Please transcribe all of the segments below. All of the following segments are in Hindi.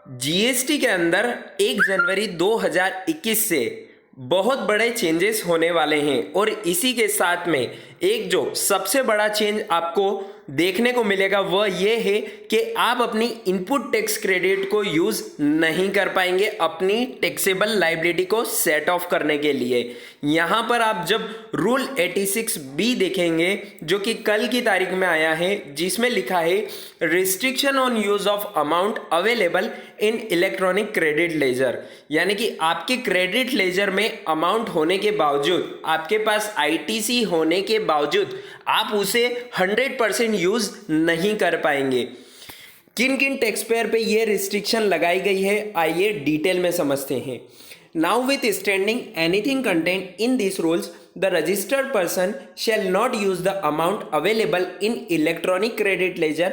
जीएसटी के अंदर 1 जनवरी 2021 से बहुत बड़े चेंजेस होने वाले हैं और इसी के साथ में एक जो सबसे बड़ा चेंज आपको देखने को मिलेगा वह ये है कि आप अपनी इनपुट टैक्स क्रेडिट को यूज़ नहीं कर पाएंगे अपनी टैक्सेबल लायबिलिटी को सेट ऑफ करने के लिए। यहाँ पर आप जब रूल 86B देखेंगे जो कि कल की तारीख में आया है, जिसमें लिखा है restriction on use of amount available in electronic credit ledger, यानी कि आपके क्रेडिट लेजर में अमाउंट होने के बावजूद, आपके पास आईटीसी होने के बावजूद आप उसे 100% यूज नहीं कर पाएंगे। किन किन टैक्स पेयर पे ये रिस्ट्रिक्शन लगाई गई है, आइए डिटेल में समझते हैं। Now with standing anything content in this rules, the registered person shall not use the amount available in electronic credit ledger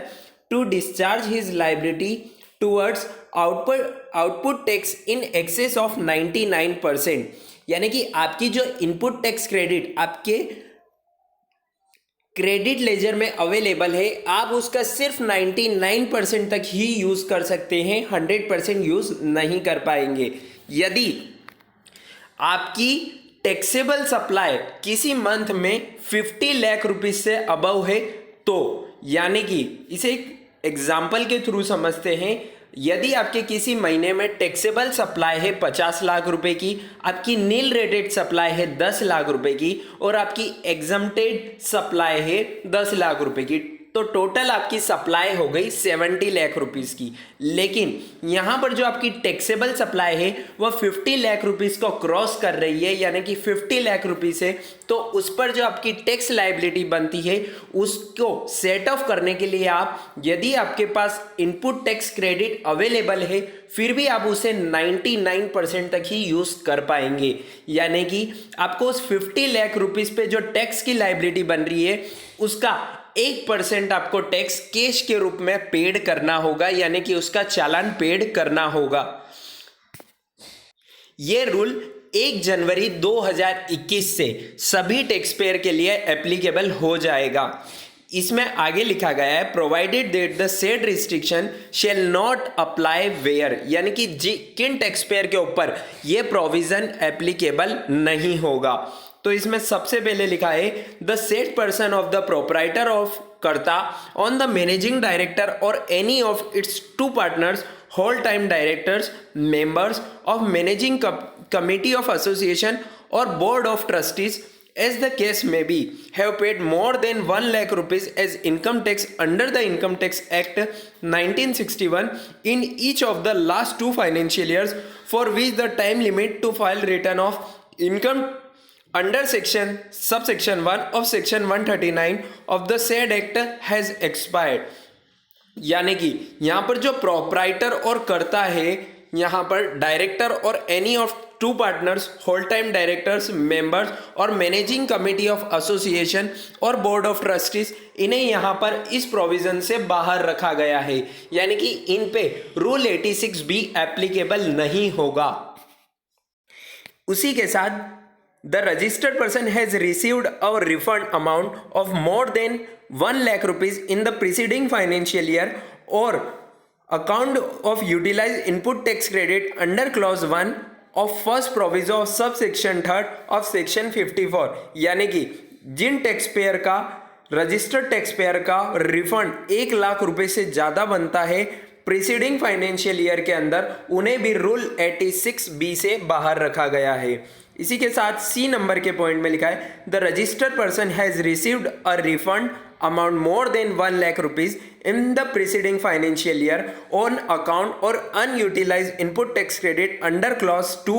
to discharge his liability towards output tax in excess of 99%। यानी कि आपकी जो इनपुट टैक्स क्रेडिट आपके क्रेडिट लेजर में अवेलेबल है, आप उसका सिर्फ 99% तक ही यूज कर सकते हैं, 100% यूज नहीं कर पाएंगे। यदि आपकी टैक्सेबल सप्लाई किसी मंथ में 50 लाख रुपीज से अबव है तो, यानी कि इसे एक एग्जाम्पल के थ्रू समझते हैं। यदि आपके किसी महीने में टैक्सेबल सप्लाई है 50 लाख रुपए की, आपकी नील रेटेड सप्लाई है 10 लाख रुपए की और आपकी एग्जम्प्टेड सप्लाई है 10 लाख रुपए की, तो टोटल आपकी सप्लाई हो गई 70 लाख रुपीस की। लेकिन यहाँ पर जो आपकी टैक्सेबल सप्लाई है वह 50 लाख रुपीस को क्रॉस कर रही है, यानी कि 50 लाख रुपीस है, तो उस पर जो आपकी टैक्स लायबिलिटी बनती है उसको सेट ऑफ करने के लिए आप, यदि आपके पास इनपुट टैक्स क्रेडिट अवेलेबल है फिर भी आप उसे 99% तक ही यूज कर पाएंगे। यानी कि आपको उस 50 लाख रुपीस पे जो टैक्स की लायबिलिटी बन रही है उसका 1% आपको टैक्स कैश के रूप में पेड करना होगा, यानी कि उसका चालान पेड करना होगा। यह रूल 1 जनवरी 2021 से सभी टैक्स पेयर के लिए एप्लीकेबल हो जाएगा। इसमें आगे लिखा गया है provided that the said restriction shall not apply where, यानी कि किन टैक्स पेयर के ऊपर यह प्रोविजन एप्लीकेबल नहीं होगा। तो इसमें सबसे पहले लिखा है the said person of the proprietor of karta on the managing director और any of its two partners, whole time directors, members of managing committee of association और board of trustees as the case may be, have paid more than 1 lakh rupees as income tax under the Income Tax Act 1961 in each of the last 2 financial years, for which the time limit to file return of income under subsection 1 of section 139 of the said act has expired। यानी कि यहाँ पर जो प्रोप्राइटर और कर्ता है, यहाँ पर डायरेक्टर और any of two partners, whole time directors, members और मैनेजिंग कमेटी ऑफ एसोसिएशन और बोर्ड ऑफ ट्रस्टीज, इन्हें यहाँ पर इस प्रोविजन से बाहर रखा गया है, यानी कि इन पे रूल 86B एप्लीकेबल नहीं होगा। उसी के साथ the registered person has received a refund amount of more than 1 lakh rupees in the preceding financial year or account of utilized input tax credit under clause 1 of first proviso of subsection 3rd of section 54, यानी कि जिन टैक्स पेयर का, रजिस्टर्ड टैक्स पेयर का रिफंड 1 लाख रुपए से ज़्यादा बनता है प्रीसीडिंग फाइनेंशियल ईयर के अंदर, उन्हें भी रूल 86B से बाहर रखा गया है। इसी के साथ सी नंबर के पॉइंट में लिखा है the registered person has received a refund amount more than 1 lakh rupees in the preceding financial year on account or unutilized input tax credit under clause 2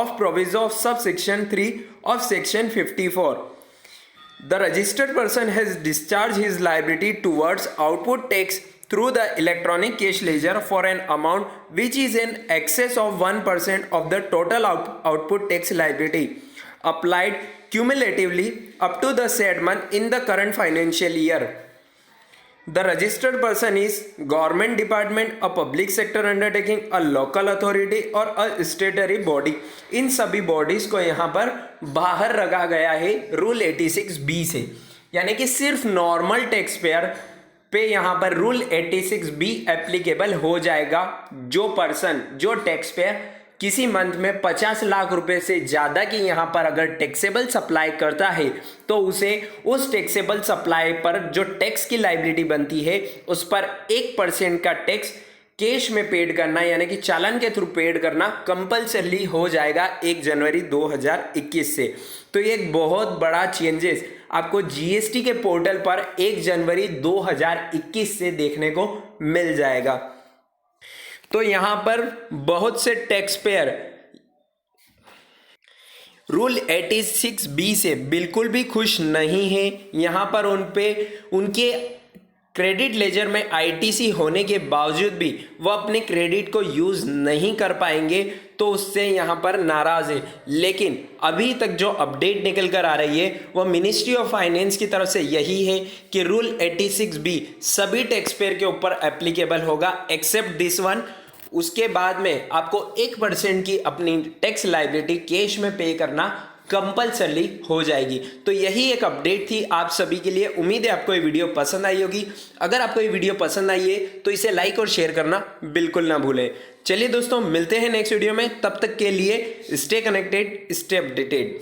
of proviso of subsection 3 of section 54. The registered person has discharged his liability towards output tax through the electronic cash ledger for an amount which is in excess of 1% of the total output tax liability applied cumulatively up to the said month in the current financial year. The registered person is government department, a public sector undertaking, a local authority और a statutory body। इन सभी बॉडीज को यहाँ पर बाहर रखा गया है रूल 86B से, यानी कि सिर्फ नॉर्मल टैक्स पेयर पे यहाँ पर रूल 86B एप्लीकेबल हो जाएगा। जो टैक्स पेयर किसी मंथ में 50 लाख रुपए से ज़्यादा की यहाँ पर अगर टैक्सेबल सप्लाई करता है तो उसे उस टैक्सेबल सप्लाई पर जो टैक्स की लायबिलिटी बनती है उस पर 1% का टैक्स कैश में पेड करना यानी कि चालान के थ्रू पेड करना कंपल्सरी हो जाएगा 1 जनवरी 2021 से। तो ये एक बहुत बड़ा चेंजेस आपको जीएसटी के पोर्टल पर 1 जनवरी 2021 से देखने को मिल जाएगा। तो यहां पर बहुत से टैक्स पेयर रूल 86B से बिल्कुल भी खुश नहीं है। यहां पर उनके क्रेडिट लेजर में आईटीसी होने के बावजूद भी वह अपने क्रेडिट को यूज नहीं कर पाएंगे, तो उससे यहाँ पर नाराज है। लेकिन अभी तक जो अपडेट निकल कर आ रही है वह मिनिस्ट्री ऑफ फाइनेंस की तरफ से यही है कि रूल 86B सभी टैक्स पेयर के ऊपर एप्लीकेबल होगा एक्सेप्ट दिस वन। उसके बाद में आपको 1% की अपनी टैक्स लायबिलिटी कैश में पे करना कंपल्सरी हो जाएगी। तो यही एक अपडेट थी आप सभी के लिए। उम्मीद है आपको ये वीडियो पसंद आई होगी। अगर आपको ये वीडियो पसंद आई है तो इसे लाइक और शेयर करना बिल्कुल ना भूलें। चलिए दोस्तों, मिलते हैं नेक्स्ट वीडियो में। तब तक के लिए स्टे कनेक्टेड, स्टे अपडेटेड।